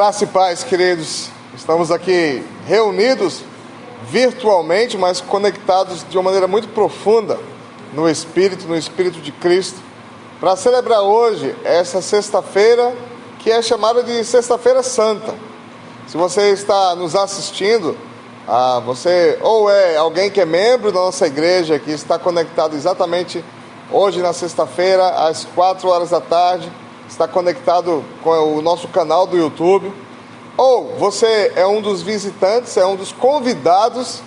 Graça e paz, queridos. Estamos aqui reunidos virtualmente, mas conectados de uma maneira muito profunda no Espírito de Cristo, para celebrar hoje essa sexta-feira, que é chamada de Sexta-feira Santa. Se você está nos assistindo, você ou é alguém que é membro da nossa igreja, que está conectado exatamente hoje na sexta-feira, às 4 horas da tarde, está conectado com o nosso canal do YouTube, ou você é um dos visitantes, é um dos convidados,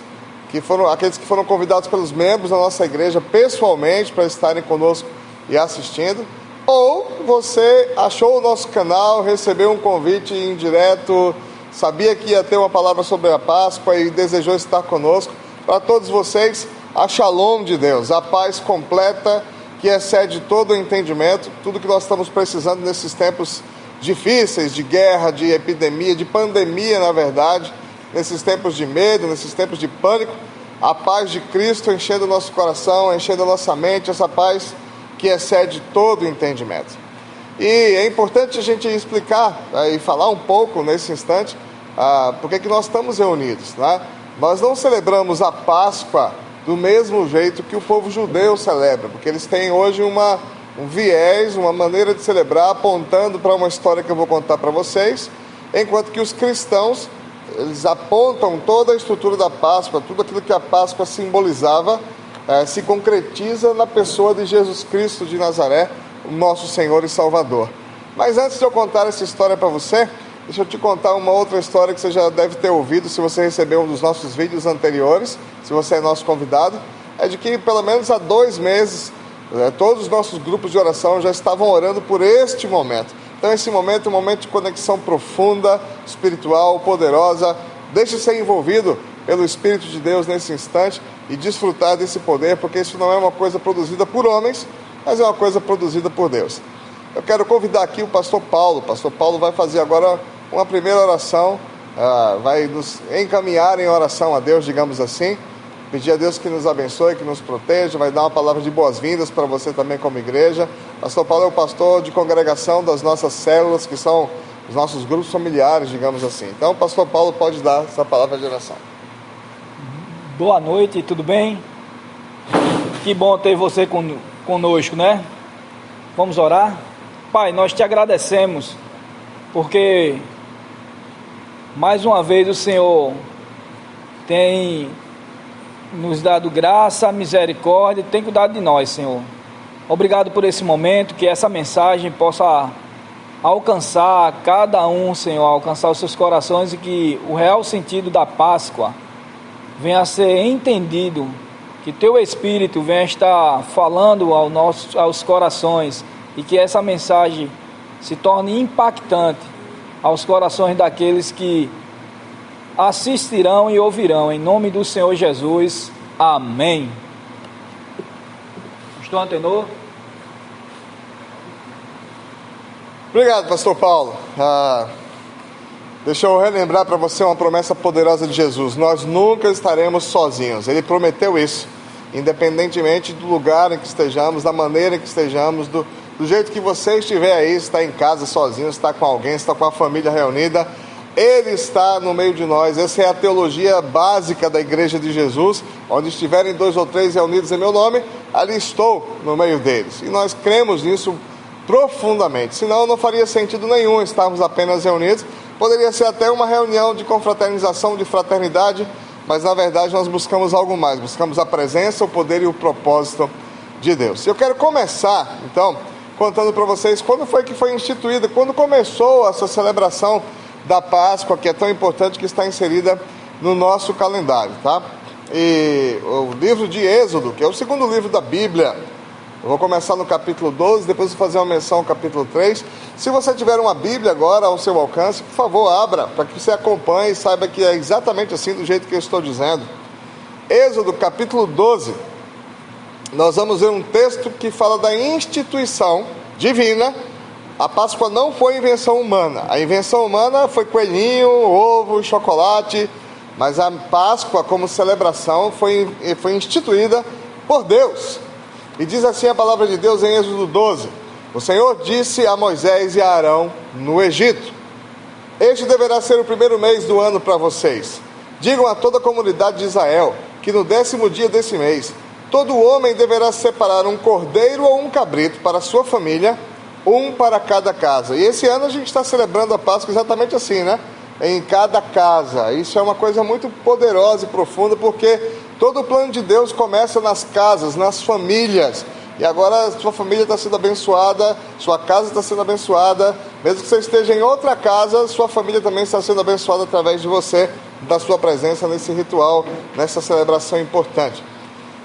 aqueles que foram convidados pelos membros da nossa igreja pessoalmente para estarem conosco e assistindo, ou você achou o nosso canal, recebeu um convite indireto, sabia que ia ter uma palavra sobre a Páscoa e desejou estar conosco. Para todos vocês, a Shalom de Deus, a paz completa que excede todo o entendimento, tudo que nós estamos precisando nesses tempos difíceis, de guerra, de epidemia, de pandemia, na verdade, nesses tempos de medo, nesses tempos de pânico, a paz de Cristo enchendo o nosso coração, enchendo a nossa mente, essa paz que excede todo o entendimento. E é importante a gente explicar e falar um pouco nesse instante por que nós estamos reunidos, né? Nós não celebramos a Páscoa do mesmo jeito que o povo judeu celebra, porque eles têm hoje um viés, uma maneira de celebrar, apontando para uma história que eu vou contar para vocês, enquanto que os cristãos, eles apontam toda a estrutura da Páscoa, tudo aquilo que a Páscoa simbolizava, se concretiza na pessoa de Jesus Cristo de Nazaré, o nosso Senhor e Salvador. Mas antes de eu contar essa história para você, deixa eu te contar uma outra história que você já deve ter ouvido se você recebeu um dos nossos vídeos anteriores, se você é nosso convidado, é de que pelo menos há 2 meses, todos os nossos grupos de oração já estavam orando por este momento. Então esse momento é um momento de conexão profunda, espiritual, poderosa. Deixe ser envolvido pelo Espírito de Deus nesse instante e desfrutar desse poder, porque isso não é uma coisa produzida por homens, mas é uma coisa produzida por Deus. Eu quero convidar aqui o pastor Paulo. O pastor Paulo vai fazer agora uma primeira oração, vai nos encaminhar em oração a Deus, digamos assim, pedir a Deus que nos abençoe, que nos proteja, vai dar uma palavra de boas-vindas para você também como igreja. Pastor Paulo é o pastor de congregação das nossas células, que são os nossos grupos familiares, digamos assim. Então o pastor Paulo pode dar essa palavra de oração. Boa noite, tudo bem? Que bom ter você conosco, né? Vamos orar? Pai, nós te agradecemos, porque mais uma vez o Senhor tem nos dado graça, misericórdia, tem cuidado de nós, Senhor. Obrigado por esse momento, que essa mensagem possa alcançar cada um, Senhor, alcançar os seus corações, e que o real sentido da Páscoa venha a ser entendido, que teu Espírito venha estar falando aos corações, e que essa mensagem se torne impactante aos corações daqueles que assistirão e ouvirão, em nome do Senhor Jesus, amém. Pastor Antenor. Obrigado, pastor Paulo. Deixa eu relembrar para você uma promessa poderosa de Jesus: nós nunca estaremos sozinhos. Ele prometeu isso, independentemente do lugar em que estejamos, da maneira em que estejamos, do jeito que você estiver aí, está em casa sozinho, está com alguém, está com a família reunida, Ele está no meio de nós. Essa é a teologia básica da Igreja de Jesus: onde estiverem 2 ou 3 reunidos em meu nome, ali estou no meio deles. E nós cremos nisso profundamente, senão não faria sentido nenhum estarmos apenas reunidos. Poderia ser até uma reunião de confraternização, de fraternidade, mas na verdade nós buscamos algo mais, buscamos a presença, o poder e o propósito de Deus. Eu quero começar, então, contando para vocês quando foi que foi instituída, quando começou essa celebração da Páscoa, que é tão importante, que está inserida no nosso calendário, tá? E o livro de Êxodo, que é o segundo livro da Bíblia, eu vou começar no capítulo 12, depois vou fazer uma menção ao capítulo 3. Se você tiver uma Bíblia agora ao seu alcance, por favor, abra, para que você acompanhe e saiba que é exatamente assim, do jeito que eu estou dizendo. Êxodo, capítulo 12, nós vamos ver um texto que fala da instituição divina. A Páscoa não foi invenção humana. A invenção humana foi coelhinho, ovo, chocolate, mas a Páscoa como celebração foi instituída por Deus. E diz assim a palavra de Deus em Êxodo 12: o Senhor disse a Moisés e a Arão no Egito: Este deverá ser o primeiro mês do ano para vocês. Digam a toda a comunidade de Israel que no 10º dia desse mês, todo homem deverá separar um cordeiro ou um cabrito para a sua família, um para cada casa. E esse ano a gente está celebrando a Páscoa exatamente assim, né? Em cada casa. Isso é uma coisa muito poderosa e profunda, porque todo o plano de Deus começa nas casas, nas famílias. E agora sua família está sendo abençoada, sua casa está sendo abençoada. Mesmo que você esteja em outra casa, sua família também está sendo abençoada através de você, da sua presença nesse ritual, nessa celebração importante.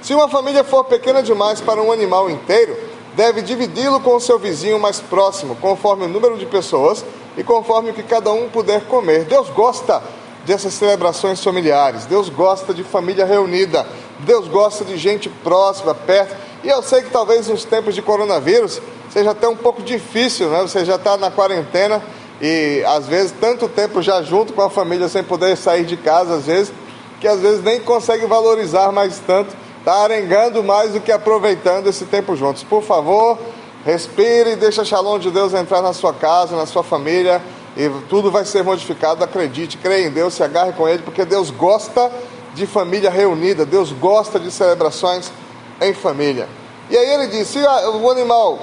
Se uma família for pequena demais para um animal inteiro, deve dividi-lo com o seu vizinho mais próximo, conforme o número de pessoas e conforme o que cada um puder comer. Deus gosta dessas celebrações familiares, Deus gosta de família reunida, Deus gosta de gente próxima, perto. E eu sei que talvez nos tempos de coronavírus seja até um pouco difícil, né? Você já está na quarentena e às vezes tanto tempo já junto com a família sem poder sair de casa, às vezes, que às vezes nem consegue valorizar mais tanto, está arengando mais do que aproveitando esse tempo juntos. Por favor, respire e deixa a Shalom de Deus entrar na sua casa, na sua família, e tudo vai ser modificado. Acredite, creia em Deus, se agarre com Ele, porque Deus gosta de família reunida, Deus gosta de celebrações em família. E aí ele diz, se o animal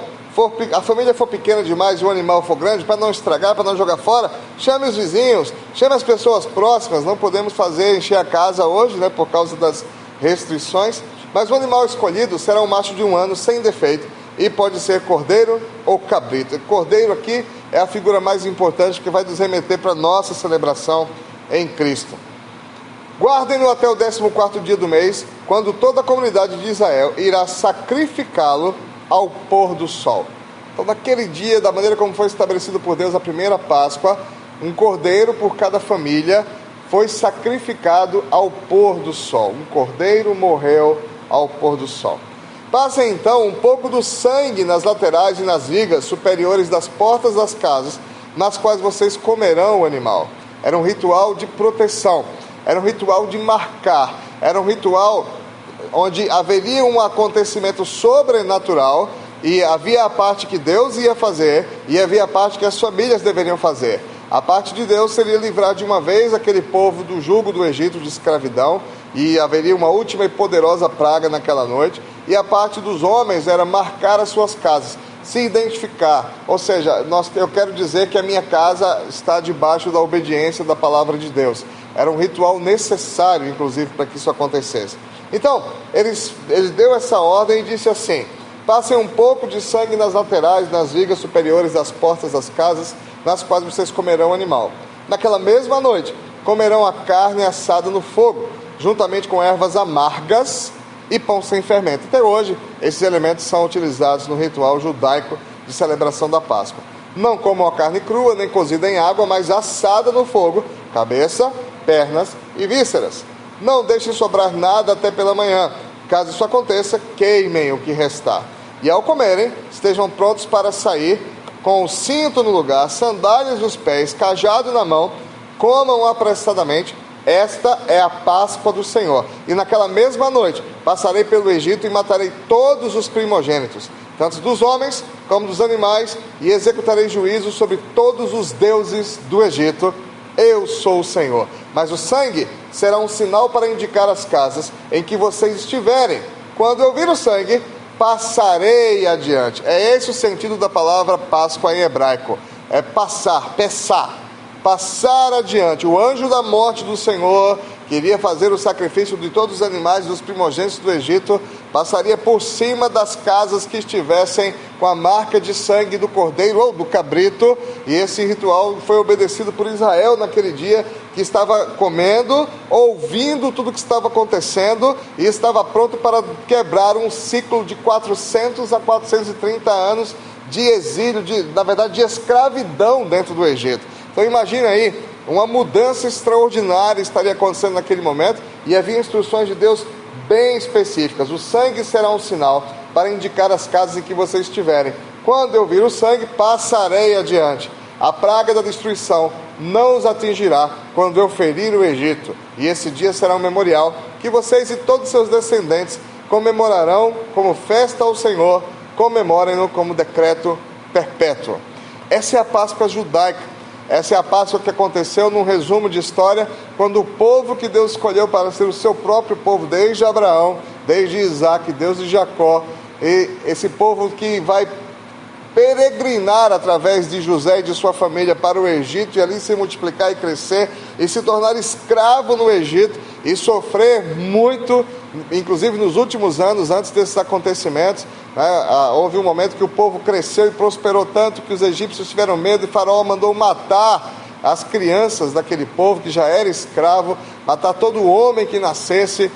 a família for pequena demais e o animal for grande, para não estragar, para não jogar fora, chame os vizinhos, chame as pessoas próximas. Não podemos encher a casa hoje, né, por causa das restrições, mas o animal escolhido será um macho de 1 ano sem defeito, e pode ser cordeiro ou cabrito. Cordeiro aqui é a figura mais importante, que vai nos remeter para a nossa celebração em Cristo. Guardem-no até o 14º dia do mês, quando toda a comunidade de Israel irá sacrificá-lo ao pôr do sol. Então, naquele dia, da maneira como foi estabelecido por Deus a primeira Páscoa, um cordeiro por cada família foi sacrificado ao pôr do sol. Um cordeiro morreu ao pôr do sol. Passem então um pouco do sangue nas laterais e nas vigas superiores das portas das casas, nas quais vocês comerão o animal. Era um ritual de proteção, era um ritual de marcar, era um ritual onde haveria um acontecimento sobrenatural, e havia a parte que Deus ia fazer e havia a parte que as famílias deveriam fazer. A parte de Deus seria livrar de uma vez aquele povo do jugo do Egito, de escravidão, e haveria uma última e poderosa praga naquela noite. E a parte dos homens era marcar as suas casas, se identificar. Ou seja, eu quero dizer que a minha casa está debaixo da obediência da palavra de Deus. Era um ritual necessário, inclusive, para que isso acontecesse. Então, ele deu essa ordem e disse assim: passem um pouco de sangue nas laterais, nas vigas superiores das portas das casas, nas quais vocês comerão o animal. Naquela mesma noite, comerão a carne assada no fogo, juntamente com ervas amargas e pão sem fermento. Até hoje, esses elementos são utilizados no ritual judaico de celebração da Páscoa. Não comam a carne crua, nem cozida em água, mas assada no fogo, cabeça, pernas e vísceras. Não deixem sobrar nada até pela manhã. Caso isso aconteça, queimem o que restar. E ao comerem, estejam prontos para sair, com o cinto no lugar, sandálias nos pés, cajado na mão. Comam apressadamente. Esta é a Páscoa do Senhor. E naquela mesma noite passarei pelo Egito e matarei todos os primogênitos, tanto dos homens como dos animais, e executarei juízo sobre todos os deuses do Egito. Eu sou o Senhor. Mas o sangue será um sinal para indicar as casas em que vocês estiverem. Quando eu vir o sangue, passarei adiante. É esse o sentido da palavra Páscoa em hebraico. É passar, pessar. Passar adiante. O anjo da morte do Senhor, que iria fazer o sacrifício de todos os animais dos primogênitos do Egito, passaria por cima das casas que estivessem com a marca de sangue do cordeiro ou do cabrito. E esse ritual foi obedecido por Israel naquele dia, que estava comendo, ouvindo tudo o que estava acontecendo, e estava pronto para quebrar um ciclo de 400 a 430 anos de exílio, na verdade de escravidão dentro do Egito. Então imagine aí, uma mudança extraordinária estaria acontecendo naquele momento, e havia instruções de Deus bem específicas. O sangue será um sinal para indicar as casas em que vocês estiverem. Quando eu vir o sangue, passarei adiante. A praga da destruição não os atingirá quando eu ferir o Egito. E esse dia será um memorial que vocês e todos os seus descendentes comemorarão como festa ao Senhor. Comemorem-no como decreto perpétuo. Essa é a Páscoa judaica. Essa é a Páscoa que aconteceu, num resumo de história, quando o povo que Deus escolheu para ser o seu próprio povo, desde Abraão, desde Isaac, Deus de Jacó, e esse povo que vai peregrinar através de José e de sua família para o Egito, e ali se multiplicar e crescer, e se tornar escravo no Egito, e sofrer muito, inclusive nos últimos anos, antes desses acontecimentos, né, houve um momento que o povo cresceu e prosperou tanto, que os egípcios tiveram medo, e Faraó mandou matar as crianças daquele povo que já era escravo, matar todo homem que nascesse,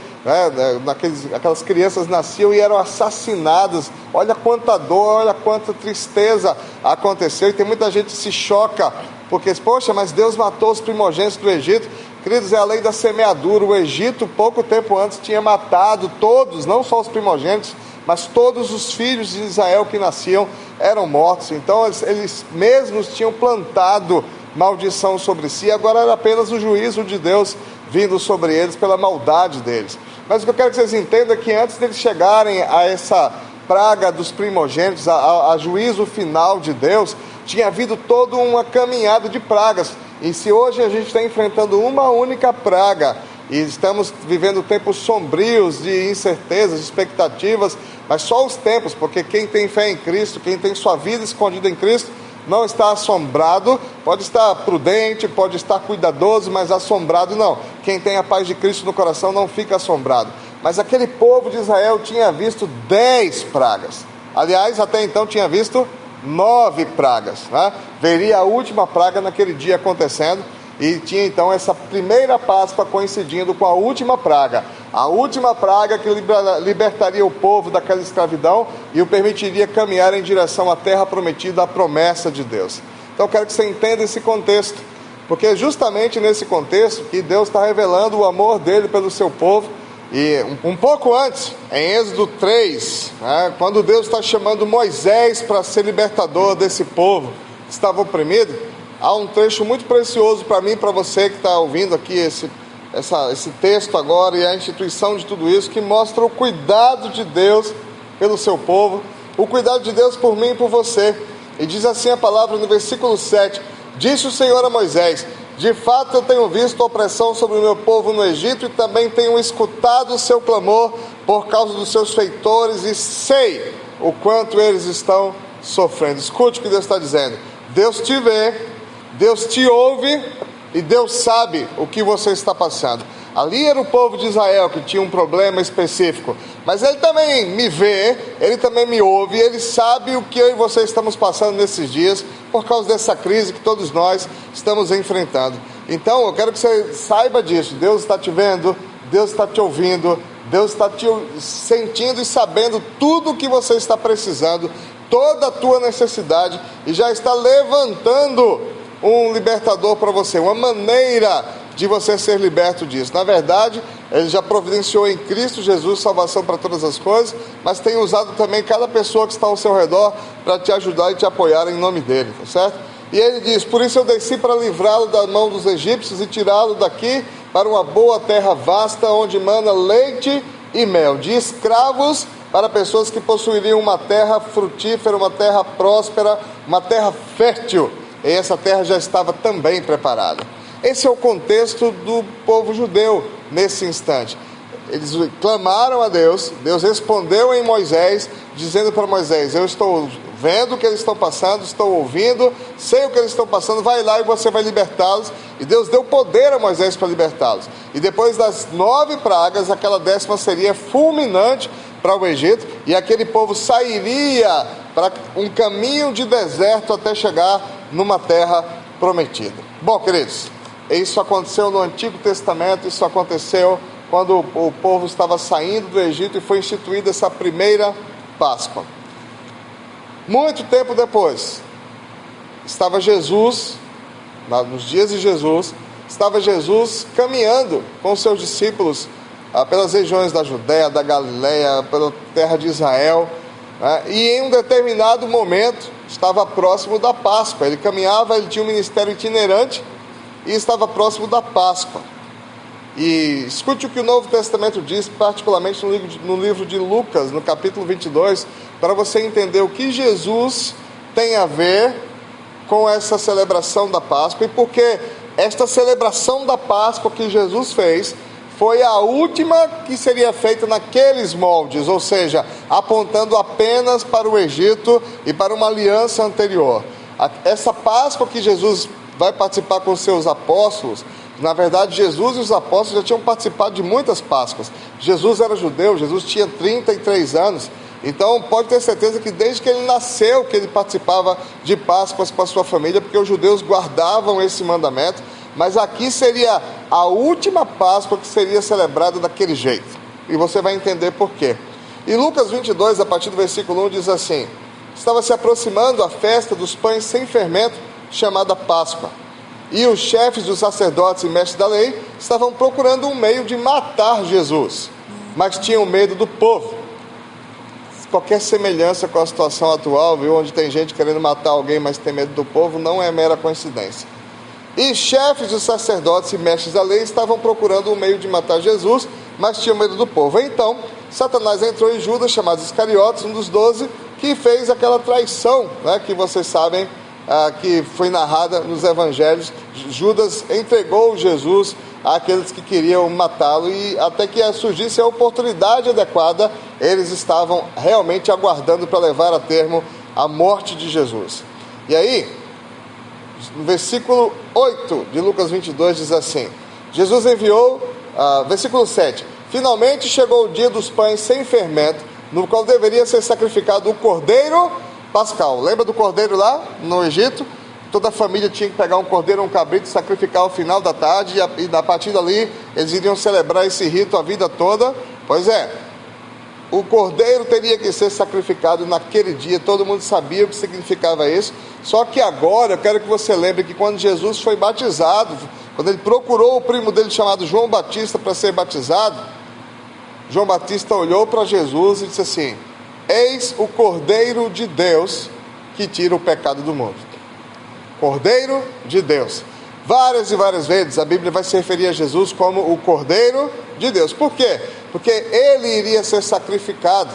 aquelas crianças nasciam e eram assassinadas. Olha quanta dor, olha quanta tristeza aconteceu, e tem muita gente que se choca, porque, poxa, mas Deus matou os primogênitos do Egito. Queridos, é a lei da semeadura. O Egito, pouco tempo antes, tinha matado todos, não só os primogênitos, mas todos os filhos de Israel que nasciam eram mortos. Então eles mesmos tinham plantado maldição sobre si, agora era apenas o juízo de Deus vindo sobre eles pela maldade deles. Mas o que eu quero que vocês entendam é que antes deles chegarem a essa praga dos primogênitos, a juízo final de Deus, tinha havido toda uma caminhada de pragas. E se hoje a gente está enfrentando uma única praga, e estamos vivendo tempos sombrios de incertezas, de expectativas, mas só os tempos, porque quem tem fé em Cristo, quem tem sua vida escondida em Cristo, não está assombrado, pode estar prudente, pode estar cuidadoso, mas assombrado não. Quem tem a paz de Cristo no coração não fica assombrado. Mas aquele povo de Israel tinha visto 10 pragas. Aliás, até então tinha visto 9 pragas, né? Veria a última praga naquele dia acontecendo, e tinha então essa primeira Páscoa coincidindo com a última praga. A última praga que libertaria o povo daquela escravidão e o permitiria caminhar em direção à terra prometida, a promessa de Deus. Então eu quero que você entenda esse contexto, porque é justamente nesse contexto que Deus está revelando o amor dele pelo seu povo. E um pouco antes, em Êxodo 3, né, quando Deus está chamando Moisés para ser libertador desse povo que estava oprimido, há um trecho muito precioso para mim e para você que está ouvindo aqui esse texto agora, e a instituição de tudo isso, que mostra o cuidado de Deus pelo seu povo, o cuidado de Deus por mim e por você. E diz assim a palavra no versículo 7: disse o Senhor a Moisés: de fato eu tenho visto a opressão sobre o meu povo no Egito, e também tenho escutado o seu clamor por causa dos seus feitores, e sei o quanto eles estão sofrendo. Escute o que Deus está dizendo. Deus te vê, Deus te ouve, e Deus sabe o que você está passando. Ali era o povo de Israel que tinha um problema específico, mas Ele também me vê, Ele também me ouve, Ele sabe o que eu e você estamos passando nesses dias, por causa dessa crise que todos nós estamos enfrentando. Então eu quero que você saiba disso. Deus está te vendo, Deus está te ouvindo, Deus está te sentindo e sabendo tudo o que você está precisando, toda a tua necessidade, e já está levantando um libertador para você, uma maneira de você ser liberto disso. Na verdade, Ele já providenciou em Cristo Jesus salvação para todas as coisas, mas tem usado também cada pessoa que está ao seu redor para te ajudar e te apoiar em nome dEle, tá certo? E Ele diz: por isso eu desci para livrá-lo da mão dos egípcios e tirá-lo daqui para uma boa terra vasta, onde mana leite e mel, de escravos para pessoas que possuiriam uma terra frutífera, uma terra próspera, uma terra fértil. E essa terra já estava também preparada. Esse é o contexto do povo judeu nesse instante. Eles clamaram a Deus, Deus respondeu em Moisés, dizendo para Moisés: eu estou vendo o que eles estão passando, estou ouvindo, sei o que eles estão passando, vai lá e você vai libertá-los. E Deus deu poder a Moisés para libertá-los. E depois das 9 pragas, aquela 10ª seria fulminante para o Egito, e aquele povo sairia para um caminho de deserto até chegar numa terra prometida. Bom, queridos, isso aconteceu no Antigo Testamento, isso aconteceu quando o povo estava saindo do Egito e foi instituída essa primeira Páscoa. Muito tempo depois, estava Jesus, nos dias de Jesus, estava Jesus caminhando com seus discípulos pelas regiões da Judéia, da Galileia, pela terra de Israel, e em um determinado momento estava próximo da Páscoa. Ele caminhava, ele tinha um ministério itinerante e estava próximo da Páscoa. E escute o que o Novo Testamento diz, particularmente no livro de Lucas, no capítulo 22, para você entender o que Jesus tem a ver com essa celebração da Páscoa, e porque esta celebração da Páscoa que Jesus fez foi a última que seria feita naqueles moldes, ou seja, apontando apenas para o Egito e para uma aliança anterior. Essa Páscoa que Jesus vai participar com seus apóstolos, na verdade Jesus e os apóstolos já tinham participado de muitas Páscoas. Jesus era judeu, Jesus tinha 33 anos, então pode ter certeza que desde que ele nasceu que ele participava de Páscoas com a sua família, porque os judeus guardavam esse mandamento, mas aqui seria a última Páscoa que seria celebrada daquele jeito, e você vai entender por quê. Em Lucas 22, a partir do versículo 1, diz assim: estava se aproximando a festa dos pães sem fermento, chamada Páscoa, e os chefes dos sacerdotes e mestres da lei estavam procurando um meio de matar Jesus, mas tinham medo do povo. Qualquer semelhança com a situação atual, viu, onde tem gente querendo matar alguém, mas tem medo do povo, não é mera coincidência. E chefes dos sacerdotes e mestres da lei estavam procurando um meio de matar Jesus, mas tinham medo do povo. Então, Satanás entrou em Judas, chamado Iscariotes, um dos 12, que fez aquela traição, né, que vocês sabem, que foi narrada nos evangelhos. Judas entregou Jesus àqueles que queriam matá-lo, e até que surgisse a oportunidade adequada, eles estavam realmente aguardando para levar a termo a morte de Jesus. E aí, no versículo 8 de Lucas 22 diz assim: Jesus enviou, versículo 7, finalmente chegou o dia dos pães sem fermento, no qual deveria ser sacrificado o cordeiro pascal. Lembra do cordeiro lá no Egito? Toda a família tinha que pegar um cordeiro ou um cabrito e sacrificar ao final da tarde, e a partir dali eles iriam celebrar esse rito a vida toda. Pois é, o cordeiro teria que ser sacrificado naquele dia, todo mundo sabia o que significava isso. Só que agora eu quero que você lembre que quando Jesus foi batizado, quando ele procurou o primo dele chamado João Batista para ser batizado, João Batista olhou para Jesus e disse assim: eis o Cordeiro de Deus que tira o pecado do mundo. Cordeiro de Deus. Várias e várias vezes a Bíblia vai se referir a Jesus como o Cordeiro de Deus. Por quê? Porque ele iria ser sacrificado.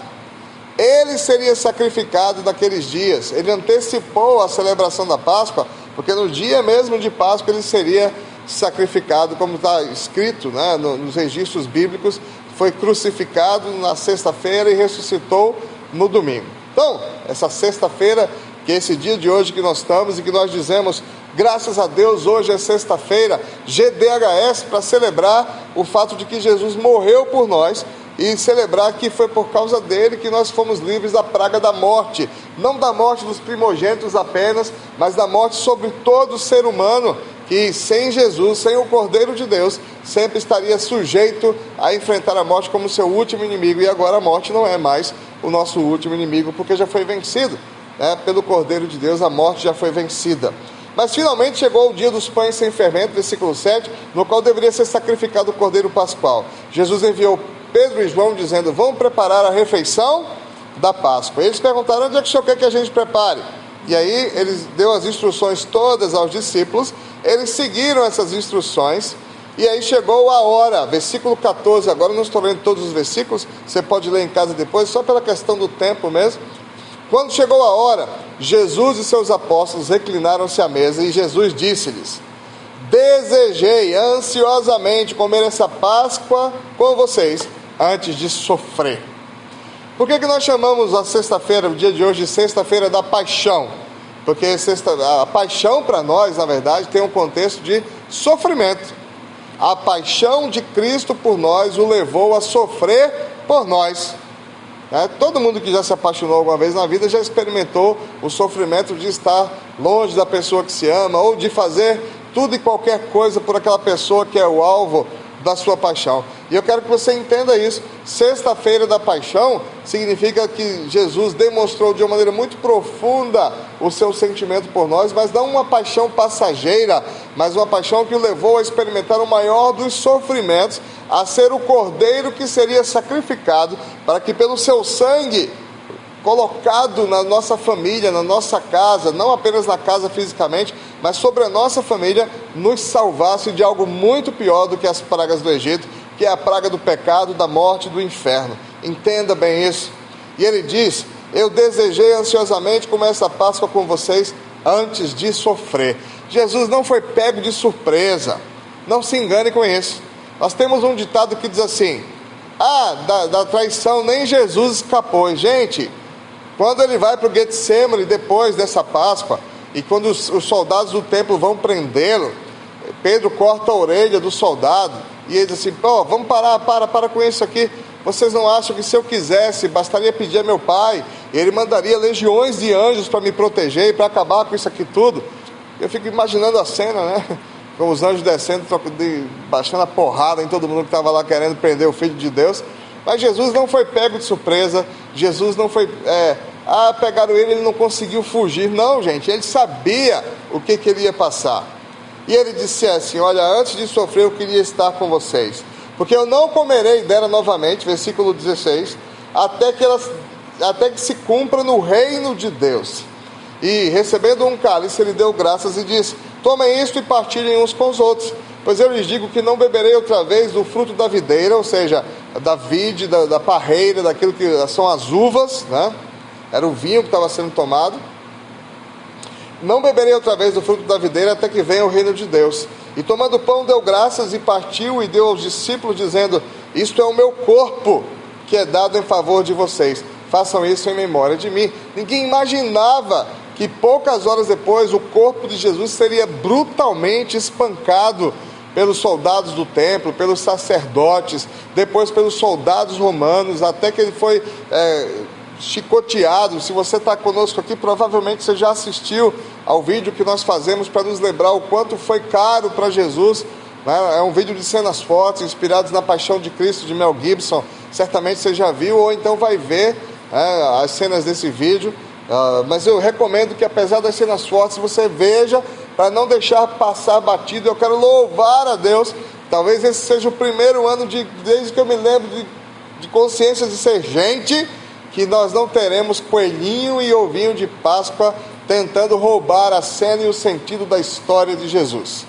Ele seria sacrificado naqueles dias. Ele antecipou a celebração da Páscoa, porque no dia mesmo de Páscoa ele seria sacrificado, como está escrito, né, nos registros bíblicos. Foi crucificado na sexta-feira e ressuscitou no domingo. Então, essa sexta-feira, que é esse dia de hoje que nós estamos e que nós dizemos, graças a Deus, hoje é sexta-feira, GDHS, para celebrar o fato de que Jesus morreu por nós e celebrar que foi por causa dele que nós fomos livres da praga da morte. Não da morte dos primogênitos apenas, mas da morte sobre todo ser humano, que sem Jesus, sem o Cordeiro de Deus, sempre estaria sujeito a enfrentar a morte como seu último inimigo. E agora a morte não é mais o nosso último inimigo, porque já foi vencido, né? Pelo Cordeiro de Deus, a morte já foi vencida. Mas finalmente chegou o dia dos pães sem fermento, versículo 7, no qual deveria ser sacrificado o Cordeiro Pascual. Jesus enviou Pedro e João dizendo: vão preparar a refeição da Páscoa. Eles perguntaram: onde é que o senhor quer que a gente prepare? E aí eles deu as instruções todas aos discípulos, eles seguiram essas instruções, e aí chegou a hora, versículo 14, agora não estou lendo todos os versículos, você pode ler em casa depois, só pela questão do tempo mesmo. Quando chegou a hora, Jesus e seus apóstolos reclinaram-se à mesa, e Jesus disse-lhes: desejei ansiosamente comer essa Páscoa com vocês, antes de sofrer. Por que nós chamamos a sexta-feira, o dia de hoje, de sexta-feira da paixão? Porque a paixão para nós, na verdade, tem um contexto de sofrimento. A paixão de Cristo por nós o levou a sofrer por nós. Todo mundo que já se apaixonou alguma vez na vida já experimentou o sofrimento de estar longe da pessoa que se ama, ou de fazer tudo e qualquer coisa por aquela pessoa que é o alvo da sua paixão. E eu quero que você entenda isso. Sexta-feira da paixão significa que Jesus demonstrou de uma maneira muito profunda o seu sentimento por nós, mas não uma paixão passageira, mas uma paixão que o levou a experimentar o maior dos sofrimentos, a ser o cordeiro que seria sacrificado, para que pelo seu sangue colocado na nossa família, na nossa casa, não apenas na casa fisicamente, mas sobre a nossa família, nos salvasse de algo muito pior do que as pragas do Egito, que é a praga do pecado, da morte, do inferno. Entenda bem isso. E ele diz: eu desejei ansiosamente comer essa Páscoa com vocês antes de sofrer. Jesus não foi pego de surpresa. Não se engane com isso. Nós temos um ditado que diz assim: da traição nem Jesus escapou. Gente, quando ele vai para o Getsemane depois dessa Páscoa, e quando os soldados do templo vão prendê-lo, Pedro corta a orelha do soldado, e ele diz assim: vamos para com isso aqui. Vocês não acham que se eu quisesse, bastaria pedir a meu pai, e ele mandaria legiões de anjos para me proteger e para acabar com isso aqui tudo? Eu fico imaginando a cena, né? Com os anjos descendo, baixando a porrada em todo mundo que estava lá querendo prender o Filho de Deus. Mas Jesus não foi pego de surpresa. Jesus não foi... pegaram ele não conseguiu fugir. Não, gente, ele sabia o que ele ia passar. E ele disse assim: olha, antes de sofrer eu queria estar com vocês, porque eu não comerei dela novamente, versículo 16, até que se cumpra no reino de Deus. E recebendo um cálice, ele deu graças e disse: tomem isto e partilhem uns com os outros, pois eu lhes digo que não beberei outra vez do fruto da videira, ou seja, da vide, da parreira, daquilo que são as uvas, né? Era o vinho que estava sendo tomado. Não beberei outra vez do fruto da videira até que venha o reino de Deus. E tomando pão, deu graças e partiu e deu aos discípulos, dizendo: isto é o meu corpo, que é dado em favor de vocês. Façam isso em memória de mim. Ninguém imaginava que poucas horas depois o corpo de Jesus seria brutalmente espancado pelos soldados do templo, pelos sacerdotes, depois pelos soldados romanos, até que ele foi chicoteado. Se você está conosco aqui, provavelmente você já assistiu ao vídeo que nós fazemos para nos lembrar o quanto foi caro para Jesus, né? É um vídeo de cenas fortes, inspirados na Paixão de Cristo, de Mel Gibson. Certamente você já viu, ou então vai ver as cenas desse vídeo. Mas eu recomendo que, apesar das cenas fortes, você veja, para não deixar passar batido. Eu quero louvar a Deus. Talvez esse seja o primeiro ano desde que eu me lembro de consciência de ser gente, que nós não teremos coelhinho e ovinho de Páscoa tentando roubar a cena e o sentido da história de Jesus.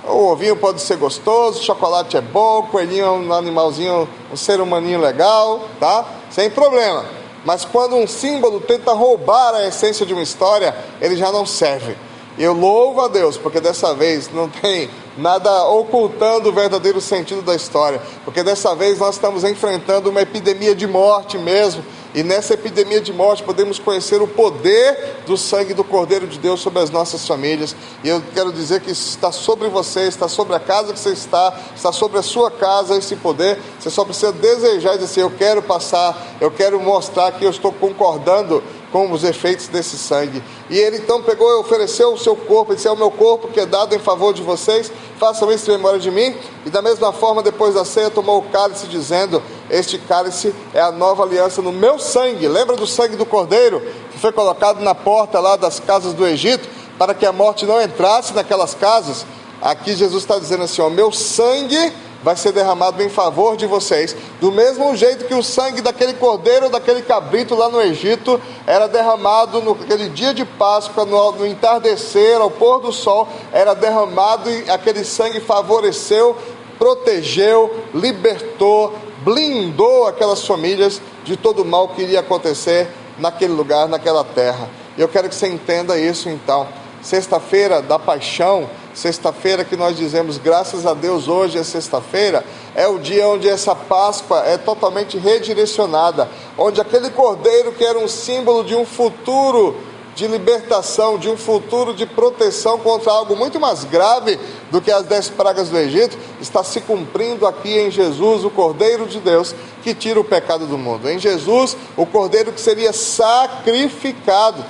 O ovinho pode ser gostoso, o chocolate é bom, o coelhinho é um animalzinho, um ser humaninho legal, tá? Sem problema. Mas quando um símbolo tenta roubar a essência de uma história, ele já não serve. E eu louvo a Deus, porque dessa vez não tem nada ocultando o verdadeiro sentido da história, porque dessa vez nós estamos enfrentando uma epidemia de morte mesmo, e nessa epidemia de morte podemos conhecer o poder do sangue do Cordeiro de Deus sobre as nossas famílias. E eu quero dizer que isso está sobre você, está sobre a casa que você está sobre a sua casa esse poder. Você só precisa desejar e dizer assim: eu quero passar, eu quero mostrar que eu estou concordando com os efeitos desse sangue. E ele então pegou e ofereceu o seu corpo, e disse: é o meu corpo que é dado em favor de vocês, façam isso em memória de mim. E da mesma forma, depois da ceia, tomou o cálice, dizendo: este cálice é a nova aliança no meu sangue. Lembra do sangue do Cordeiro, que foi colocado na porta lá das casas do Egito, para que a morte não entrasse naquelas casas? Aqui Jesus está dizendo assim: ó, meu sangue vai ser derramado em favor de vocês, do mesmo jeito que o sangue daquele cordeiro, daquele cabrito lá no Egito, era derramado naquele dia de Páscoa, no entardecer, ao pôr do sol, era derramado, e aquele sangue favoreceu, protegeu, libertou, blindou aquelas famílias de todo o mal que iria acontecer naquele lugar, naquela terra. E eu quero que você entenda isso então. Sexta-feira da Paixão, sexta-feira que nós dizemos graças a Deus, hoje é sexta-feira, é o dia onde essa Páscoa é totalmente redirecionada, onde aquele cordeiro que era um símbolo de um futuro de libertação, de um futuro de proteção contra algo muito mais grave do que as 10 pragas do Egito, está se cumprindo aqui em Jesus, o Cordeiro de Deus, que tira o pecado do mundo. Em Jesus, o Cordeiro que seria sacrificado.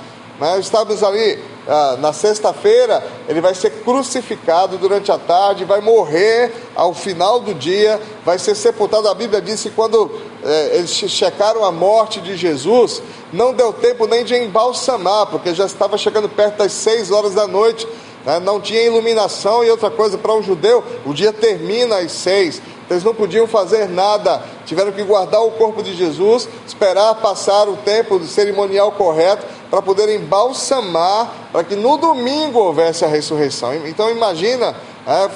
Estamos ali na sexta-feira, ele vai ser crucificado durante a tarde, vai morrer ao final do dia, vai ser sepultado. A Bíblia diz que quando eles checaram a morte de Jesus, não deu tempo nem de embalsamar, porque já estava chegando perto das 6 horas da noite, não tinha iluminação. E outra coisa, para um judeu, o dia termina às 6, eles não podiam fazer nada, tiveram que guardar o corpo de Jesus, esperar passar o tempo cerimonial correto, para poder embalsamar, para que no domingo houvesse a ressurreição. Então imagina,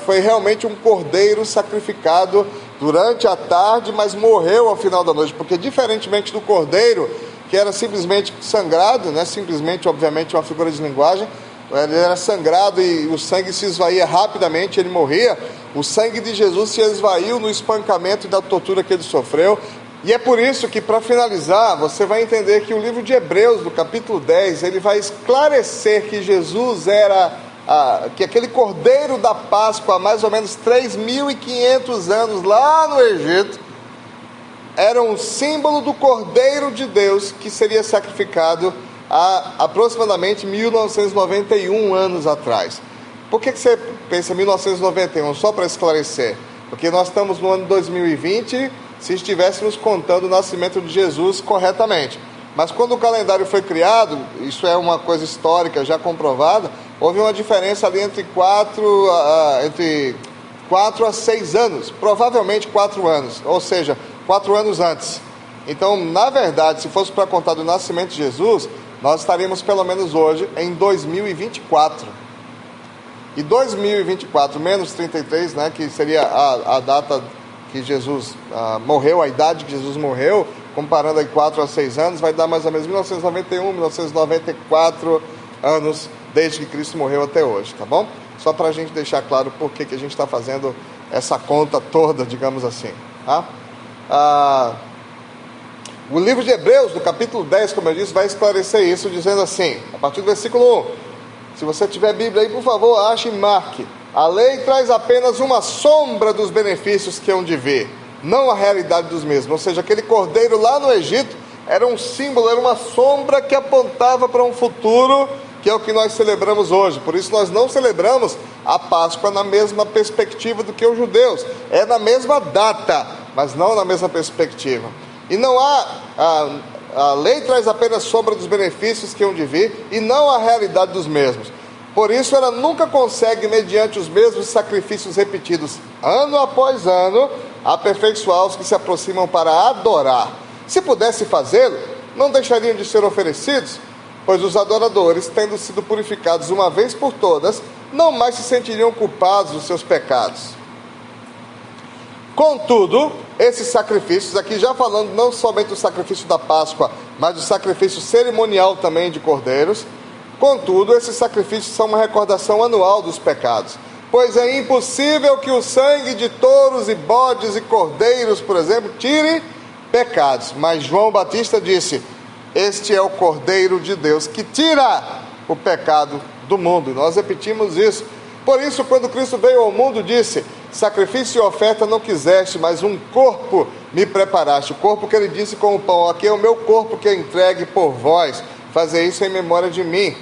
foi realmente um cordeiro sacrificado durante a tarde, mas morreu ao final da noite, porque diferentemente do cordeiro que era simplesmente sangrado, né? Simplesmente, obviamente, uma figura de linguagem. Ele era sangrado e o sangue se esvaía rapidamente, ele morria. O sangue de Jesus se esvaiu no espancamento e da tortura que ele sofreu. E é por isso que, para finalizar, você vai entender que o livro de Hebreus, do capítulo 10, ele vai esclarecer que Jesus era, que aquele cordeiro da Páscoa, há mais ou menos 3.500 anos, lá no Egito, era um símbolo do Cordeiro de Deus que seria sacrificado há aproximadamente 1991 anos atrás. Por que você pensa 1991? Só para esclarecer. Porque nós estamos no ano 2020, se estivéssemos contando o nascimento de Jesus corretamente. Mas quando o calendário foi criado, isso é uma coisa histórica já comprovada, houve uma diferença ali entre 4 a 6 anos, provavelmente 4 anos, ou seja, 4 anos antes. Então, na verdade, se fosse para contar do nascimento de Jesus, nós estaríamos pelo menos hoje em 2024. E 2024 menos 33, né, que seria a data que Jesus morreu, a idade que Jesus morreu, comparando aí 4 a 6 anos, vai dar mais ou menos 1991, 1994 anos desde que Cristo morreu até hoje, tá bom? Só para a gente deixar claro por que a gente está fazendo essa conta toda, digamos assim, tá? O livro de Hebreus, do capítulo 10, como eu disse, vai esclarecer isso, dizendo assim, a partir do versículo 1, se você tiver Bíblia aí, por favor, ache e marque. A lei traz apenas uma sombra dos benefícios que hão de vir, não a realidade dos mesmos. Ou seja, aquele cordeiro lá no Egito era um símbolo, era uma sombra que apontava para um futuro, que é o que nós celebramos hoje. Por isso nós não celebramos a Páscoa na mesma perspectiva do que os judeus. É na mesma data, mas não na mesma perspectiva. E não a lei traz apenas sombra dos benefícios que hão de vir, e não a realidade dos mesmos. Por isso ela nunca consegue, mediante os mesmos sacrifícios repetidos, ano após ano, aperfeiçoar os que se aproximam para adorar. Se pudesse fazê-lo, não deixariam de ser oferecidos, pois os adoradores, tendo sido purificados uma vez por todas, não mais se sentiriam culpados dos seus pecados. Contudo, esses sacrifícios, aqui já falando não somente do sacrifício da Páscoa, mas do sacrifício cerimonial também de cordeiros, contudo, esses sacrifícios são uma recordação anual dos pecados, pois é impossível que o sangue de touros e bodes e cordeiros, por exemplo, tire pecados. Mas João Batista disse, este é o Cordeiro de Deus que tira o pecado do mundo. E nós repetimos isso. Por isso, quando Cristo veio ao mundo, disse, sacrifício e oferta não quiseste, mas um corpo me preparaste. O corpo que ele disse com o pão, aqui é o meu corpo que é entregue por vós. Fazer isso em memória de mim.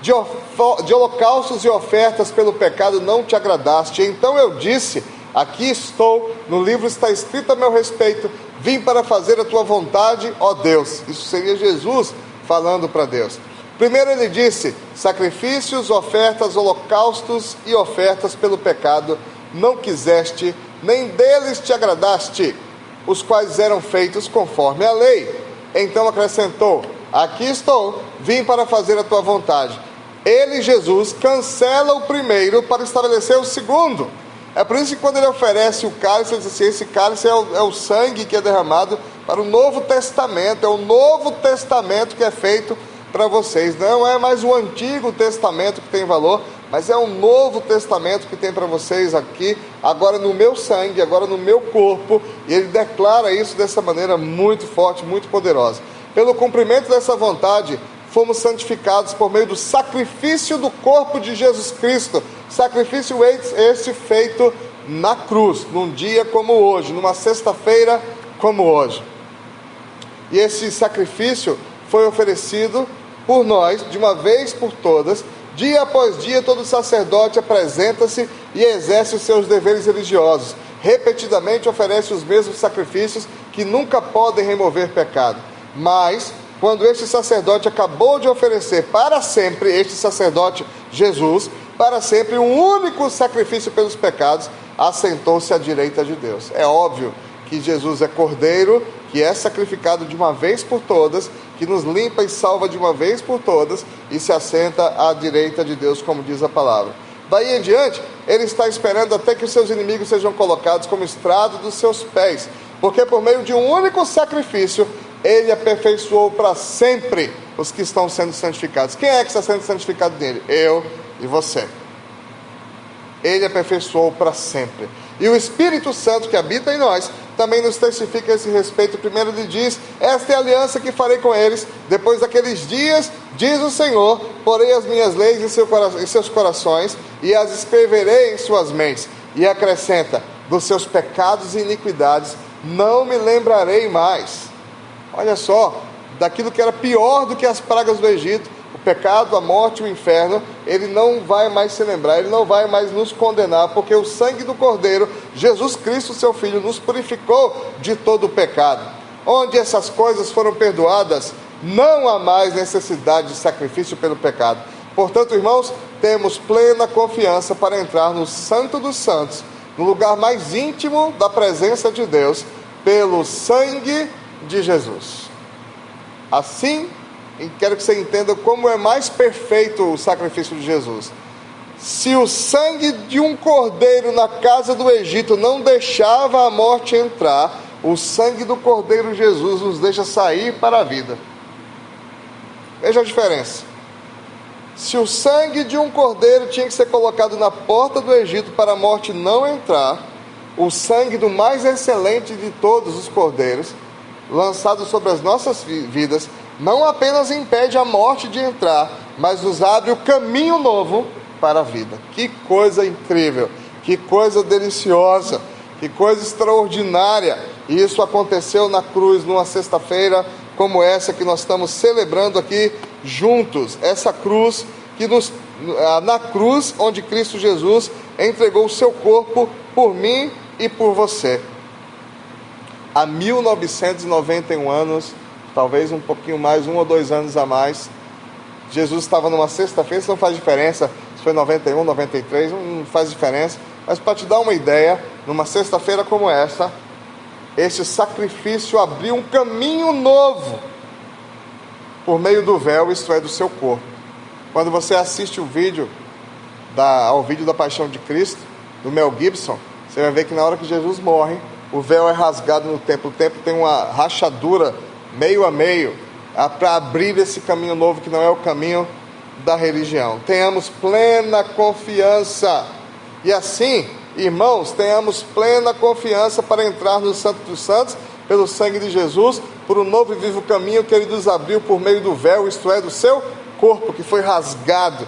De holocaustos e ofertas pelo pecado não te agradaste. Então eu disse, aqui estou, no livro está escrito a meu respeito, vim para fazer a tua vontade, ó Deus. Isso seria Jesus falando para Deus. Primeiro ele disse, sacrifícios, ofertas, holocaustos e ofertas pelo pecado não quiseste, nem deles te agradaste, os quais eram feitos conforme a lei. Então acrescentou, aqui estou, vim para fazer a tua vontade. Ele, Jesus, cancela o primeiro para estabelecer o segundo. É por isso que quando ele oferece o cálice, ele diz assim, esse cálice é o sangue que é derramado para o Novo Testamento, é o Novo Testamento que é feito para vocês. Não é mais o Antigo Testamento que tem valor, mas é um Novo Testamento que tem para vocês aqui, agora no meu sangue, agora no meu corpo. E ele declara isso dessa maneira muito forte, muito poderosa. Pelo cumprimento dessa vontade, fomos santificados por meio do sacrifício do corpo de Jesus Cristo. Sacrifício esse feito na cruz, num dia como hoje, numa sexta-feira como hoje. E esse sacrifício foi oferecido por nós, de uma vez por todas. Dia após dia, todo sacerdote apresenta-se e exerce os seus deveres religiosos. Repetidamente oferece os mesmos sacrifícios que nunca podem remover pecado. Mas, quando este sacerdote acabou de oferecer para sempre, este sacerdote Jesus, para sempre um único sacrifício pelos pecados, assentou-se à direita de Deus. É óbvio que Jesus é cordeiro, que é sacrificado de uma vez por todas, que nos limpa e salva de uma vez por todas, e se assenta à direita de Deus, como diz a palavra. Daí em diante, ele está esperando até que os seus inimigos sejam colocados como estrado dos seus pés, porque por meio de um único sacrifício, Ele aperfeiçoou para sempre os que estão sendo santificados. Quem é que está sendo santificado nele? Eu e você. Ele aperfeiçoou para sempre. E o Espírito Santo que habita em nós também nos testifica a esse respeito. Primeiro ele diz: esta é a aliança que farei com eles depois daqueles dias, diz o Senhor, porei as minhas leis em seus corações e as escreverei em suas mentes. E acrescenta: dos seus pecados e iniquidades não me lembrarei mais. Olha só, daquilo que era pior do que as pragas do Egito, o pecado, a morte e o inferno, ele não vai mais se lembrar, ele não vai mais nos condenar, porque o sangue do Cordeiro, Jesus Cristo, seu Filho, nos purificou de todo o pecado. Onde essas coisas foram perdoadas, não há mais necessidade de sacrifício pelo pecado. Portanto, irmãos, temos plena confiança para entrar no Santo dos Santos, no lugar mais íntimo da presença de Deus, pelo sangue de Jesus. Assim, quero que você entenda como é mais perfeito o sacrifício de Jesus. Se o sangue de um cordeiro na casa do Egito não deixava a morte entrar, o sangue do Cordeiro Jesus nos deixa sair para a vida. Veja a diferença. Se o sangue de um cordeiro tinha que ser colocado na porta do Egito para a morte não entrar, o sangue do mais excelente de todos os cordeiros, lançado sobre as nossas vidas, não apenas impede a morte de entrar, mas nos abre o caminho novo para a vida. Que coisa incrível, que coisa deliciosa, que coisa extraordinária. E isso aconteceu na cruz, numa sexta-feira como essa que nós estamos celebrando aqui juntos. Essa cruz, na cruz onde Cristo Jesus entregou o seu corpo por mim e por você. Há 1991 anos, talvez um pouquinho mais, 1 ou 2 anos a mais, Jesus estava numa sexta-feira. Isso não faz diferença se foi 91, 93, não faz diferença, mas para te dar uma ideia, numa sexta-feira como essa, esse sacrifício abriu um caminho novo por meio do véu, isto é, do seu corpo. Quando você assiste ao vídeo da Paixão de Cristo, do Mel Gibson, você vai ver que na hora que Jesus morre, o véu é rasgado no templo. O templo tem uma rachadura meio a meio para abrir esse caminho novo que não é o caminho da religião. Tenhamos plena confiança. E assim, irmãos, tenhamos plena confiança para entrar no Santo dos Santos pelo sangue de Jesus, por um novo e vivo caminho que ele nos abriu por meio do véu, isto é, do seu corpo que foi rasgado.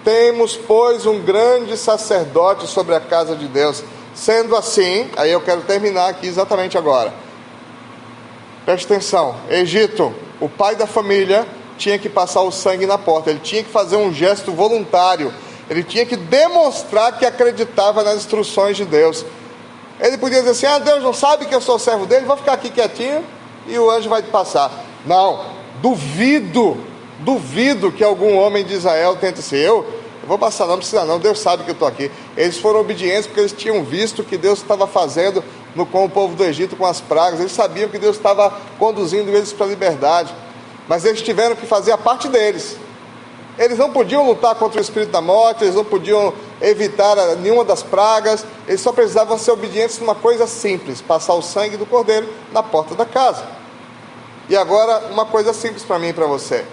Temos, pois, um grande sacerdote sobre a casa de Deus. Sendo assim, aí eu quero terminar aqui exatamente agora. Preste atenção. Egito, o pai da família tinha que passar o sangue na porta. Ele tinha que fazer um gesto voluntário. Ele tinha que demonstrar que acreditava nas instruções de Deus. Ele podia dizer assim: Deus não sabe que eu sou servo dele, vou ficar aqui quietinho e o anjo vai te passar. Não, duvido que algum homem de Israel tente ser eu vou passar, não precisa não, Deus sabe que eu estou aqui. Eles foram obedientes porque eles tinham visto o que Deus estava fazendo com o povo do Egito, com as pragas. Eles sabiam que Deus estava conduzindo eles para a liberdade, mas eles tiveram que fazer a parte deles. Eles não podiam lutar contra o espírito da morte, eles não podiam evitar nenhuma das pragas, eles só precisavam ser obedientes numa coisa simples: passar o sangue do cordeiro na porta da casa. E agora, uma coisa simples para mim e para você.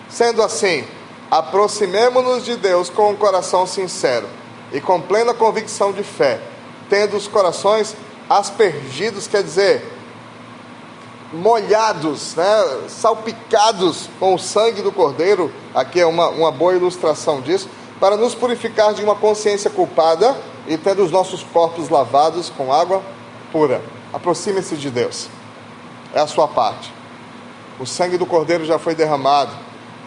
Sendo assim, aproximemo-nos de Deus com um coração sincero e com plena convicção de fé, tendo os corações aspergidos, quer dizer, molhados, salpicados com o sangue do Cordeiro. Aqui é uma boa ilustração disso, para nos purificar de uma consciência culpada e tendo os nossos corpos lavados com água pura. Aproxime-se de Deus, é a sua parte. O sangue do Cordeiro já foi derramado,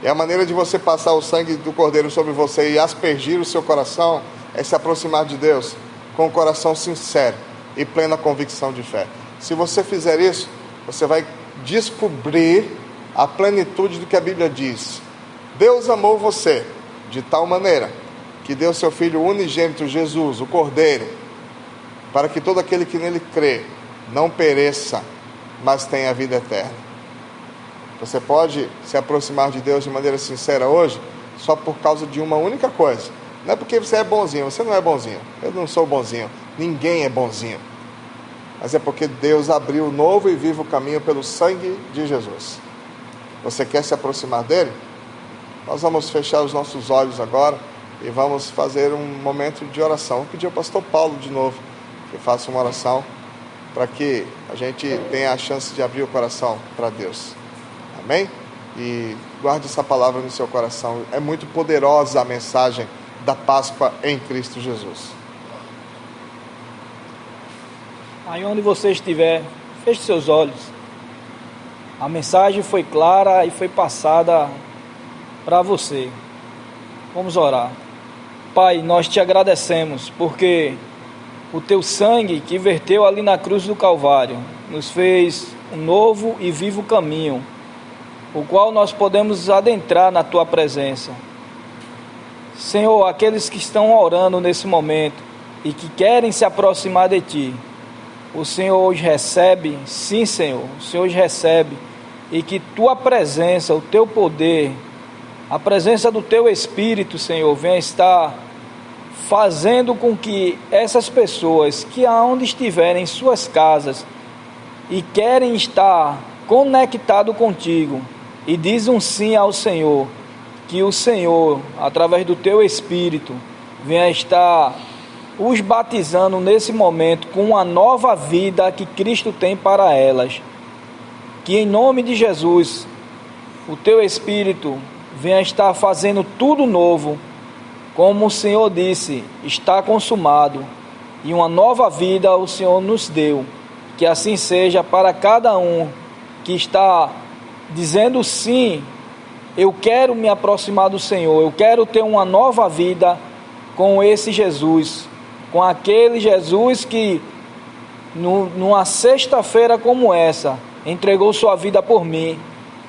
e a maneira de você passar o sangue do Cordeiro sobre você e aspergir o seu coração é se aproximar de Deus com um coração sincero e plena convicção de fé. Se você fizer isso, você vai descobrir a plenitude do que a Bíblia diz. Deus amou você de tal maneira que deu seu Filho unigênito, Jesus, o Cordeiro, para que todo aquele que nele crê não pereça, mas tenha a vida eterna. Você pode se aproximar de Deus de maneira sincera hoje só por causa de uma única coisa. Não é porque você é bonzinho, você não é bonzinho. Eu não sou bonzinho, ninguém é bonzinho. mas é porque Deus abriu um novo e vivo caminho pelo sangue de Jesus. Você quer se aproximar dele? Nós vamos fechar os nossos olhos agora e vamos fazer um momento de oração. Vou pedir ao pastor Paulo de novo que faça uma oração para que a gente tenha a chance de abrir o coração para Deus. Amém? E guarde essa palavra no seu coração. É muito poderosa a mensagem da Páscoa em Cristo Jesus. Aí onde você estiver, feche seus olhos. A mensagem foi clara e foi passada para você. Vamos orar. Pai, nós te agradecemos porque o teu sangue que verteu ali na cruz do Calvário nos fez um novo e vivo caminho, o qual nós podemos adentrar na tua presença. Senhor, aqueles que estão orando nesse momento e que querem se aproximar de ti, o Senhor hoje recebe, sim, Senhor, o Senhor hoje recebe, e que tua presença, o teu poder, a presença do teu Espírito, Senhor, venha estar fazendo com que essas pessoas que aonde estiverem em suas casas e querem estar conectado contigo e diz um sim ao Senhor, que o Senhor, através do teu Espírito, venha estar os batizando nesse momento com uma nova vida que Cristo tem para elas. Que em nome de Jesus, o teu Espírito venha estar fazendo tudo novo, como o Senhor disse, está consumado, e uma nova vida o Senhor nos deu. Que assim seja para cada um que está dizendo sim, eu quero me aproximar do Senhor, eu quero ter uma nova vida com esse Jesus, com aquele Jesus que numa sexta-feira como essa, entregou sua vida por mim.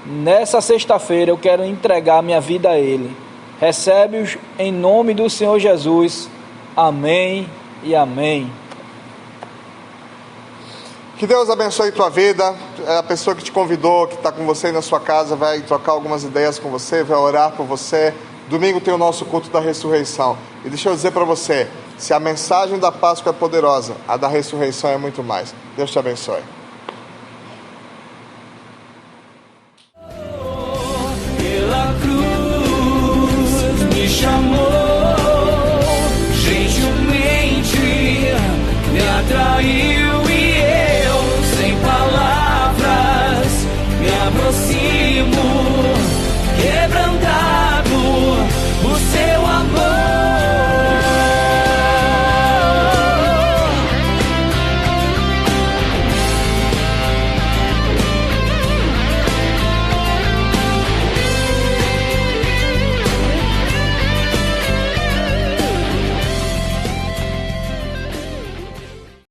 Nessa sexta-feira eu quero entregar minha vida a Ele. Recebe-os em nome do Senhor Jesus. Amém e amém. Que Deus abençoe tua vida. A pessoa que te convidou, que está com você aí na sua casa, vai trocar algumas ideias com você, vai orar por você. Domingo tem o nosso culto da ressurreição. E deixa eu dizer para você, se a mensagem da Páscoa é poderosa, a da ressurreição é muito mais. Deus te abençoe. Pela cruz me chamou.